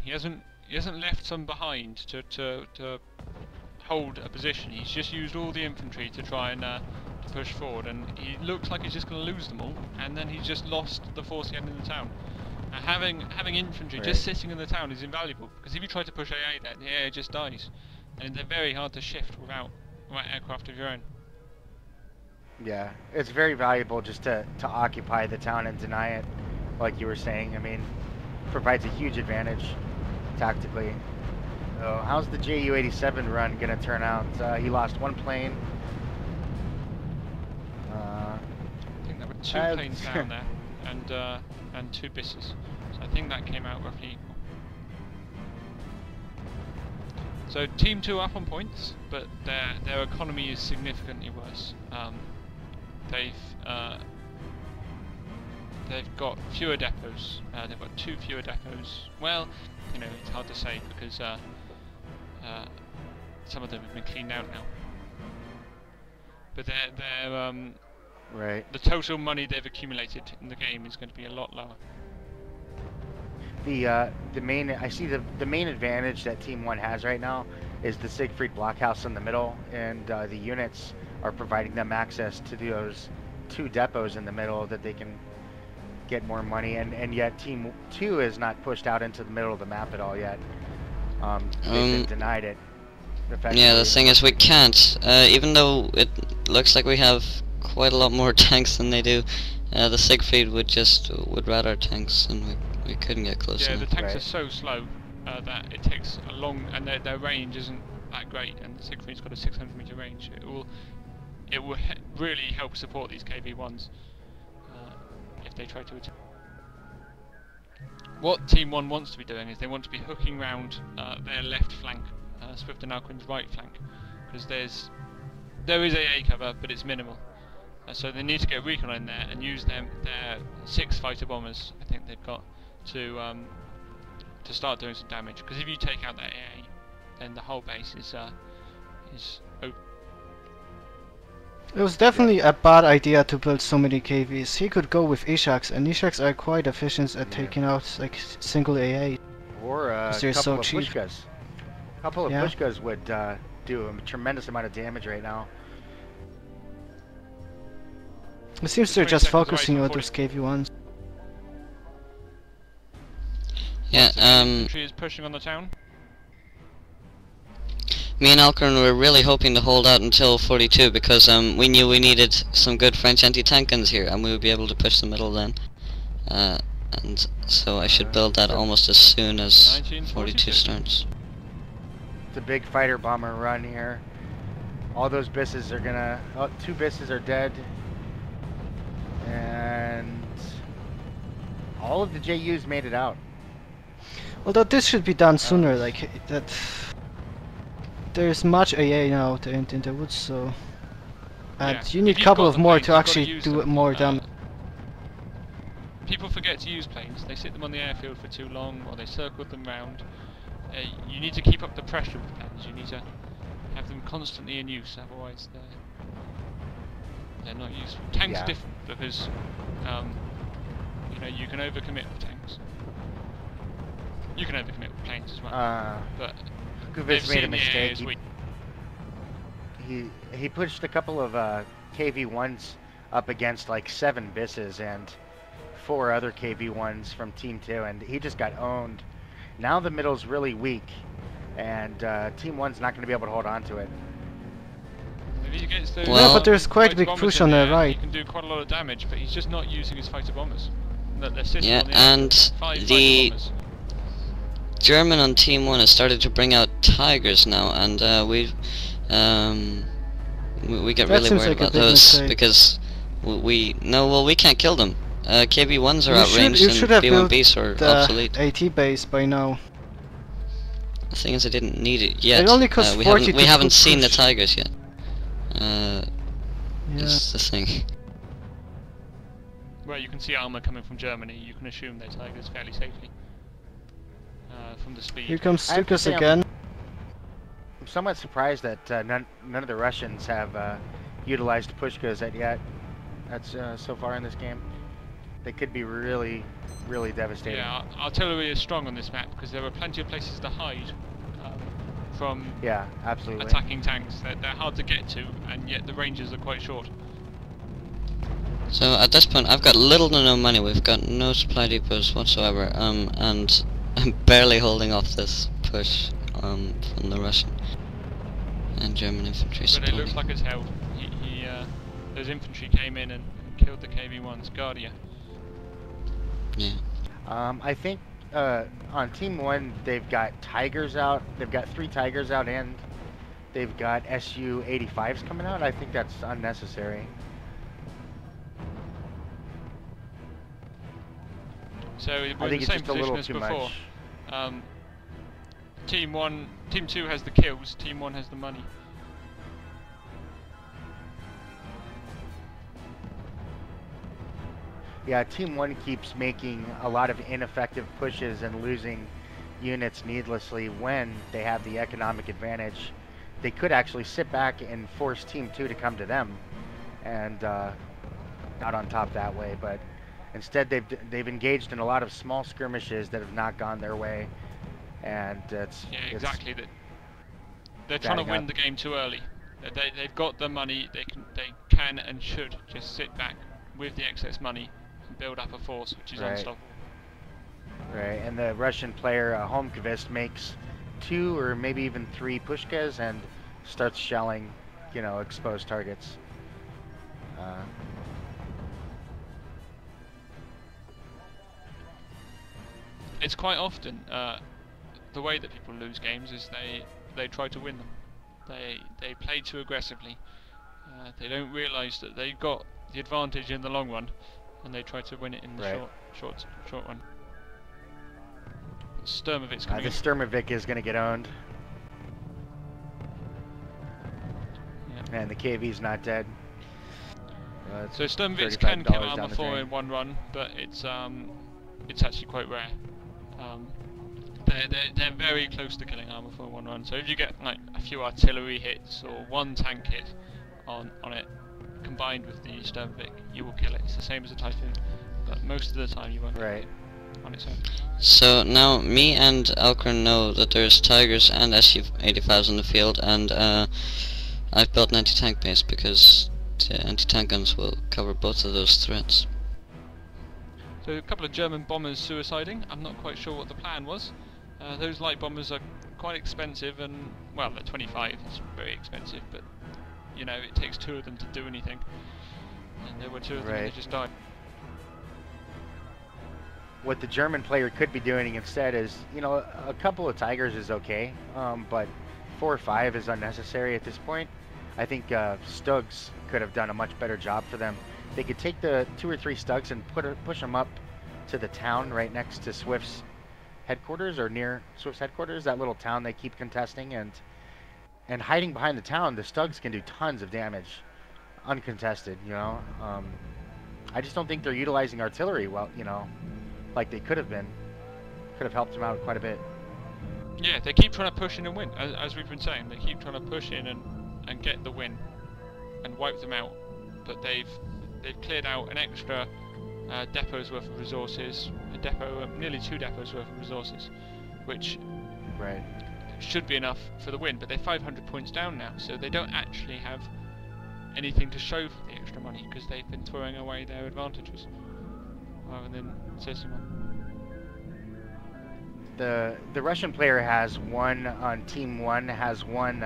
He hasn't left some behind to hold a position. He's just used all the infantry to try and to push forward, and he looks like he's just going to lose them all, and then he's just lost the force he had in the town. Having infantry just sitting in the town is invaluable, because if you try to push AA there, the AA just dies, and they're very hard to shift without aircraft of your own. Yeah, it's very valuable just to occupy the town and deny it, like you were saying. I mean, provides a huge advantage tactically. So how's the Ju-87 run gonna turn out? He lost one plane. I think there were 2 planes down there, and 2 bisses. So I think that came out roughly equal. So Team 2 up on points, but their economy is significantly worse. They've got fewer depots. They've got 2 fewer depots. Well, you know, it's hard to say because some of them have been cleaned out now. But the total money they've accumulated in the game is going to be a lot lower. The main advantage that Team 1 has right now is the Siegfried blockhouse in the middle, and the units are providing them access to those 2 depots in the middle that they can get more money, and yet Team 2 is not pushed out into the middle of the map at all yet. They've been denied it. Yeah, the thing is we can't, even though it looks like we have quite a lot more tanks than they do, the Siegfried would rat our tanks, and we couldn't get close enough. Yeah, the tanks are so slow that it takes a long, and their range isn't that great, and the Siegfried's got a 600 meter range. It will really help support these KV-1s if they try to attack. What Team 1 wants to be doing is they want to be hooking round their left flank, Swift and Alcarin's right flank, because there is AA cover, but it's minimal. So they need to get recon in there and use their 6 fighter bombers. I think they've got to start doing some damage. Because if you take out that AA, then the whole base is open. It was definitely a bad idea to build so many KVs. He could go with Ishaks, and Ishaks are quite efficient at taking out like single AA. Or a couple of pushkas. A couple of pushkas would do a tremendous amount of damage right now. It seems they're just focusing on those KV-1s. Yeah, infantry is pushing on the town. Me and Alcarin were really hoping to hold out until 42 because we knew we needed some good French anti-tank guns here, and we would be able to push the middle then. And so I should build that almost as soon as 42 starts. It's a big fighter bomber run here. All those bisses are gonna... Oh, 2 bisses are dead. And all of the JUs made it out. Although this should be done sooner, like that. There's much AA now in the woods, so and you need a couple of more to actually do more damage. People forget to use planes. They sit them on the airfield for too long, or they circle them round. You need to keep up the pressure with planes. You need to have them constantly in use, otherwise they're not useful. Tanks are different because you know, you can overcommit with tanks. You can overcommit with planes as well. But Kuvis made a mistake. He pushed a couple of KV-1s up against like 7 bisses and 4 other KV-1s from Team 2, and he just got owned. Now the middle's really weak, and Team 1's not going to be able to hold on to it. If he gets those but there's quite a big push on the right. He can do quite a lot of damage, but he's just not using his fighter bombers. They're sitting on the and the German on Team 1 has started to bring out Tigers now, and we get really worried about those because we can't kill them. KV-1s are outranged and B-1Bs are obsolete. AT base by now. The thing is, I didn't need it yet. It only costs 40 we haven't seen the Tigers yet. Is the thing. Well, you can see armor coming from Germany. You can assume they're Tigers fairly safely. From the speed. Here comes Stukas again. I'm somewhat surprised that none of the Russians have utilized pushkas yet. That's so far in this game. They could be really, really devastating. Yeah, artillery is strong on this map because there are plenty of places to hide from absolutely. attacking tanks. They're hard to get to, and yet the ranges are quite short. So at this point, I've got little to no money. We've got no supply depots whatsoever, and I'm barely holding off this push from the Russian and German infantry. But it looks like it's held. Those infantry came in and killed the KV-1's Guardia. Yeah. I think on Team 1 they've got Tigers out. They've got 3 Tigers out, and they've got Su-85s coming out. I think that's unnecessary. So we're I think in the it's same just a little position as too before. much. Team 2 has the kills. Team 1 has the money. Yeah, Team 1 keeps making a lot of ineffective pushes and losing units needlessly when they have the economic advantage. They could actually sit back and force Team 2 to come to them and not on top that way, but instead they've engaged in a lot of small skirmishes that have not gone their way, and exactly. They're trying to win the game too early. They've got the money. They can and should just sit back with the excess money and build up a force which is unstoppable. Right, and the Russian player Homkvist makes 2 or maybe even 3 pushkas and starts shelling, exposed targets. It's quite often the way that people lose games is they try to win them. They play too aggressively. They don't realise that they've got the advantage in the long run, and they try to win it in the short run. Sturmovic's coming the in. Sturmovik is going to get owned. Yeah. And the KV's not dead. So Sturmovic's can kill armor 4 in one run, but it's actually quite rare. They're very close to killing armor 4 in one run. So if you get like a few artillery hits or 1 tank hit on it, combined with the Sturmovik, you will kill it. It's the same as a Typhoon, but most of the time you won't. Right. On its own. So now me and Alcarin know that there's Tigers and Su-85s in the field, and I've built an anti-tank base because the anti-tank guns will cover both of those threats. So a couple of German bombers suiciding. I'm not quite sure what the plan was. Those light bombers are quite expensive, and well, they're 25. It's very expensive, but it takes 2 of them to do anything. And there were 2 of them and they just died. What the German player could be doing instead is, a couple of Tigers is okay, but 4 or 5 is unnecessary at this point. I think Stugs could have done a much better job for them. They could take the 2 or 3 Stugs and push them up to the town right next to Swift's headquarters, or near Swift's headquarters, that little town they keep contesting, and hiding behind the town, the Stugs can do tons of damage, uncontested, I just don't think they're utilizing artillery well, like they could have been. Could have helped them out quite a bit. Yeah, they keep trying to push in and win, as we've been saying. They keep trying to push in and get the win and wipe them out. But they've cleared out an extra depot's worth of resources, nearly 2 depots worth of resources, which should be enough for the win. But they're 500 points down now, so they don't actually have anything to show for the extra money because they've been throwing away their advantages. And then the Russian player has one on Team 1 has one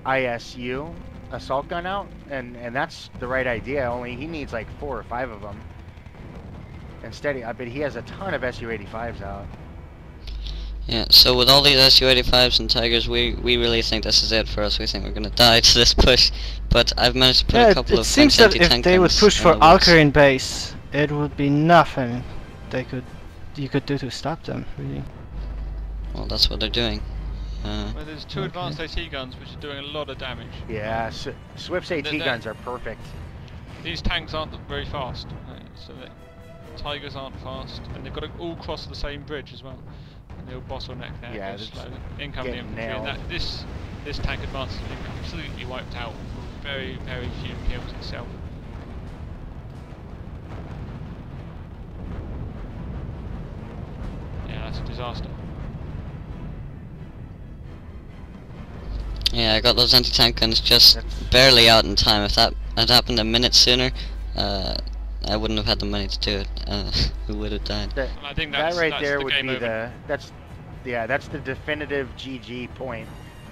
ISU assault gun out, and that's the right idea. Only he needs like 4 or 5 of them. Instead, I bet he has a ton of Su-85s out. Yeah, so with all these Su-85s and Tigers, we really think this is it for us. We think we're gonna die to this push, but I've managed to put a couple of French anti-tank guns. It seems that if they would push for Alcarin base, it would be nothing you could do to stop them, really. Well, that's what they're doing. Well, there's 2 advanced AT guns which are doing a lot of damage. Yeah, Swift's AT guns are perfect. These tanks aren't very fast, so the Tigers aren't fast, and they've got to all cross the same bridge as well. And they'll bottleneck there. Yeah, incoming infantry. And this tank advance has been completely wiped out with very, very few kills itself. that's a disaster. Yeah, I got those anti-tank guns just That's- barely out in time. If that had happened a minute sooner, I wouldn't have had the money to do it. We would have died. That, And I think that right that's there the would game be over. that's the definitive GG point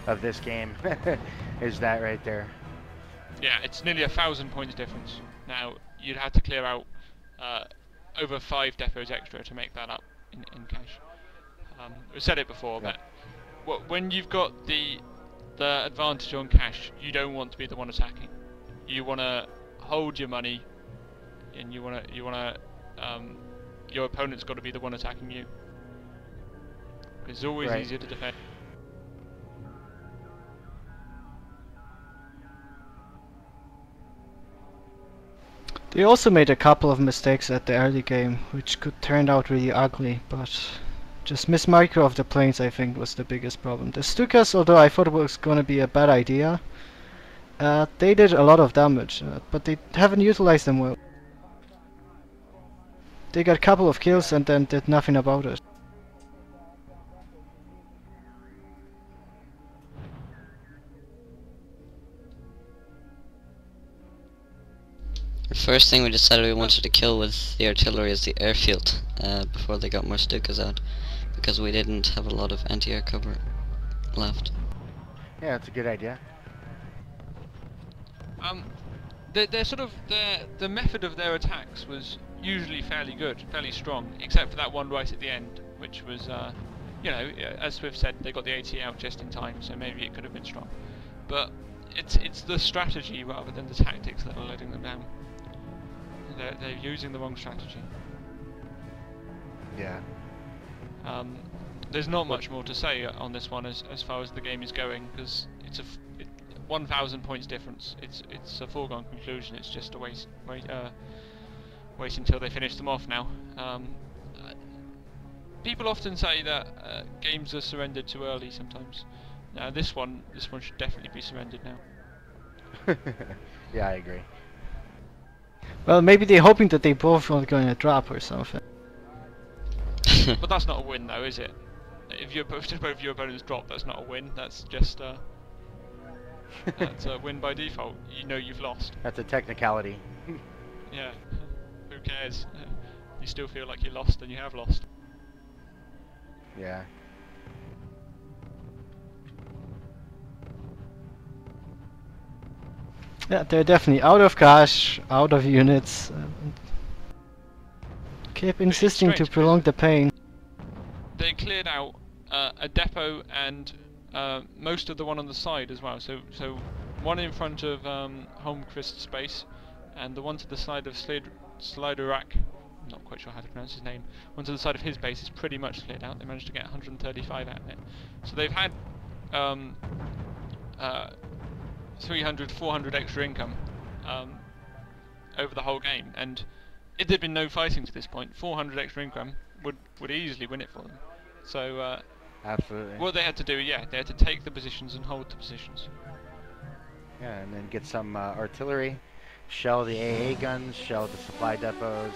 of this game. Is that right there? Yeah, it's nearly 1,000 points difference. Now, you'd have to clear out over 5 depots extra to make that up in cash. We said it before, Yeah. but when you've got the advantage on cash, you don't want to be the one attacking. You want to hold your money, and you want to your opponent's got to be the one attacking you. It's always Right. easier to defend. They also made a couple of mistakes at the early game, which could turn out really ugly, but just mismicro of the planes I think was the biggest problem. The Stukas, although I thought it was gonna be a bad idea, they did a lot of damage, but they haven't utilized them well. They got a couple of kills and then did nothing about it. The first thing we decided we wanted to kill with the artillery is the airfield, before they got more Stukas out, because we didn't have a lot of anti-air cover left. Yeah, that's a good idea. They're sort of the method of their attacks was usually fairly good, fairly strong, except for that one right at the end, which was, you know, as Swift said, they got the AT out just in time, so maybe it could have been strong. But it's the strategy rather than the tactics that are letting them down. They're using the wrong strategy. Yeah. There's not much more to say on this one as far as the game is going, because it's 1,000 points difference. It's a foregone conclusion. It's just a wait until they finish them off now. People often say that games are surrendered too early sometimes. Now this one should definitely be surrendered now. Yeah, I agree. Well, maybe they're hoping that they both are going to drop or something. But that's not a win, though, is it? If both your opponents drop, that's not a win. That's just that's a win by default. You know you've lost. That's a technicality. Yeah. Who cares? You still feel like you lost, and you have lost. Yeah. Yeah, they're definitely out of cash, out of units. Keep insisting to strange prolong the pain. They cleared out a depot and most of the one on the side as well. So one in front of Holmquist's base, and the one to the side of Sliderak. I'm not quite sure how to pronounce his name. One to the side of his base is pretty much cleared out. They managed to get 135 out of it. So they've had 300, 400 extra income over the whole game, and if there'd been no fighting to this point, 400 extra income would easily win it for them. So Absolutely. what they had to do, yeah, they had to take the positions and hold the positions. Yeah, and then get some artillery, shell the AA guns, shell the supply depots.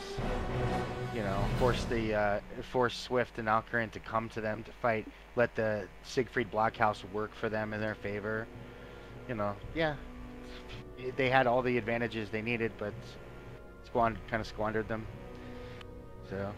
You know, force Swift and Alcarin to come to them to fight. Let the Siegfried blockhouse work for them in their favor. You know, yeah, they had all the advantages they needed, but kind of squandered them. So